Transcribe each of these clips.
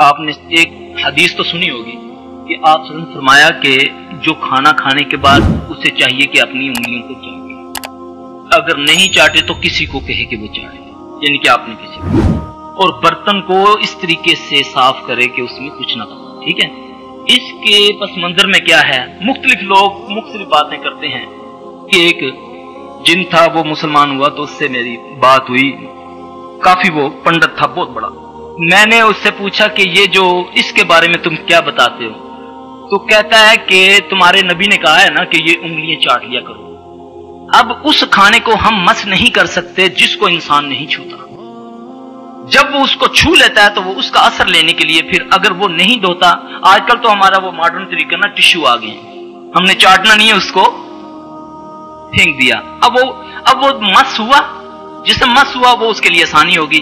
آپ نے ایک حدیث تو سنی ہوگی کہ آپ صلی اللہ علیہ وسلم نے فرمایا کہ جو کھانا کھانے کے بعد اسے چاہیے کہ اپنی انگلیوں کو چاٹے، اگر نہیں چاٹے تو کسی کو کہے کہ وہ چاٹے، یعنی کہ آپ نے کسی کو، اور برتن کو اس طریقے سے صاف کرے کہ اس میں کچھ نہ ہو، ٹھیک ہے۔ اس کے پس منظر میں کیا ہے، مختلف لوگ مختلف باتیں کرتے ہیں کہ ایک جن تھا وہ مسلمان ہوا تو اس سے میری بات ہوئی، کافی وہ پنڈت تھا بہت بڑا، میں نے اس سے پوچھا کہ یہ جو اس کے بارے میں تم کیا بتاتے ہو، تو کہتا ہے کہ تمہارے نبی نے کہا ہے نا کہ یہ انگلیاں چاٹ لیا کرو۔ اب اس کھانے کو ہم مس نہیں کر سکتے جس کو انسان نہیں چھوتا، جب وہ اس کو چھو لیتا ہے تو وہ اس کا اثر لینے کے لیے پھر اگر وہ نہیں دھوتا، آج کل تو ہمارا وہ ماڈرن طریقہ نا ٹشو آ گئے ہیں، ہم نے چاٹنا نہیں ہے اس کو پھینک دیا، اب وہ مس ہوا، جسم مس ہوا، وہ اس کے لیے آسانی ہوگی۔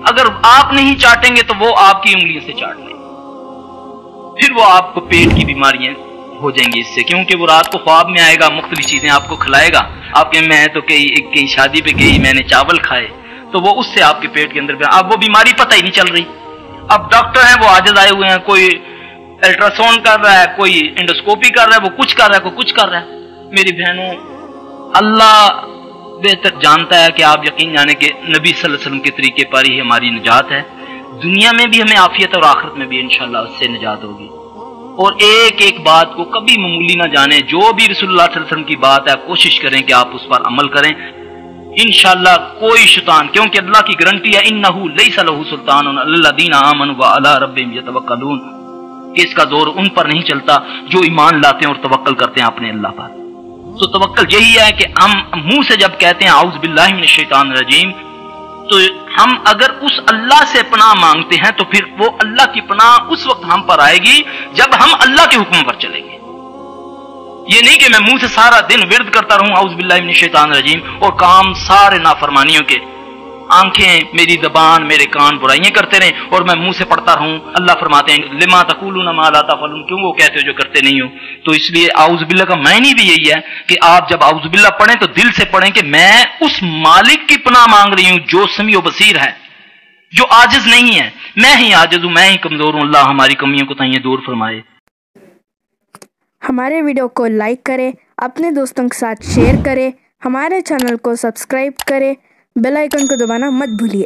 اگر آپ نہیں چاٹیں گے تو وہ آپ کی انگلیوں سے چاٹ لیں، پھر وہ آپ کو پیٹ کی بیماریاں ہو جائیں گی اس سے، کیونکہ وہ رات کو خواب میں آئے گا، مختلف چیزیں آپ کو کھلائے گا، آپ کے میں تو کئی شادی پہ گئی، میں نے چاول کھائے تو وہ اس سے آپ کے پیٹ کے اندر اب وہ بیماری پتہ ہی نہیں چل رہی۔ اب ڈاکٹر ہیں وہ عاجز آئے ہوئے ہیں، کوئی الٹرا ساؤنڈ کر رہا ہے، کوئی انڈوسکوپی کر رہا ہے، وہ کچھ کر رہا ہے، کوئی کچھ کر رہا ہے۔ میری بہنوں، اللہ بہتر جانتا ہے کہ آپ یقین جانے کہ نبی صلی اللہ علیہ وسلم کے طریقے پر ہی ہماری نجات ہے، دنیا میں بھی ہمیں عافیت اور آخرت میں بھی انشاءاللہ اس سے نجات ہوگی۔ اور ایک ایک بات کو کبھی معمولی نہ جانیں، جو بھی رسول اللہ صلی اللہ علیہ وسلم کی بات ہے کوشش کریں کہ آپ اس پر عمل کریں، انشاءاللہ کوئی شیطان، کیونکہ اللہ کی گارنٹی ہے انہ لیس لہ سلطان علی الذین آمنوا وعلی ربہم یتوکلون، کہ اس کا زور ان پر نہیں چلتا جو ایمان لاتے ہیں اور توکل کرتے ہیں اپنے اللہ پر۔ تو توکل یہی ہے کہ ہم منہ سے جب کہتے ہیں اعوذ باللہ من الشیطان الرجیم، تو ہم اگر اس اللہ سے پناہ مانگتے ہیں تو پھر وہ اللہ کی پناہ اس وقت ہم پر آئے گی جب ہم اللہ کے حکم پر چلیں گے۔ یہ نہیں کہ میں منہ سے سارا دن ورد کرتا رہوں اعوذ باللہ من الشیطان الرجیم اور کام سارے نافرمانیوں کے، آنکھیں، میری زبان، میرے کان برائیاں کرتے رہیں اور میں منہ سے پڑھتا رہوں۔ اللہ فرماتے ہیں لما تقولون ما لا تفعلون، کیوں وہ کہتے ہو جو کرتے نہیں ہو؟ تو اس لیے اعوذ باللہ کا معنی بھی یہی ہے کہ آپ جب اعوذ باللہ پڑھیں تو دل سے پڑھیں کہ میں اس مالک کی پناہ مانگ رہی ہوں جو سمیع و بصیر ہے، جو عاجز نہیں ہے، میں ہی عاجز ہوں، میں ہی کمزور ہوں، اللہ ہماری کمیوں کو تائیں دور فرمائے۔ ہمارے ویڈیو کو لائک کریں، اپنے دوستوں کے ساتھ شیئر کریں، ہمارے چینل کو سبسکرائب کریں، بیل آئیکن کو دبانا مت بھولیے۔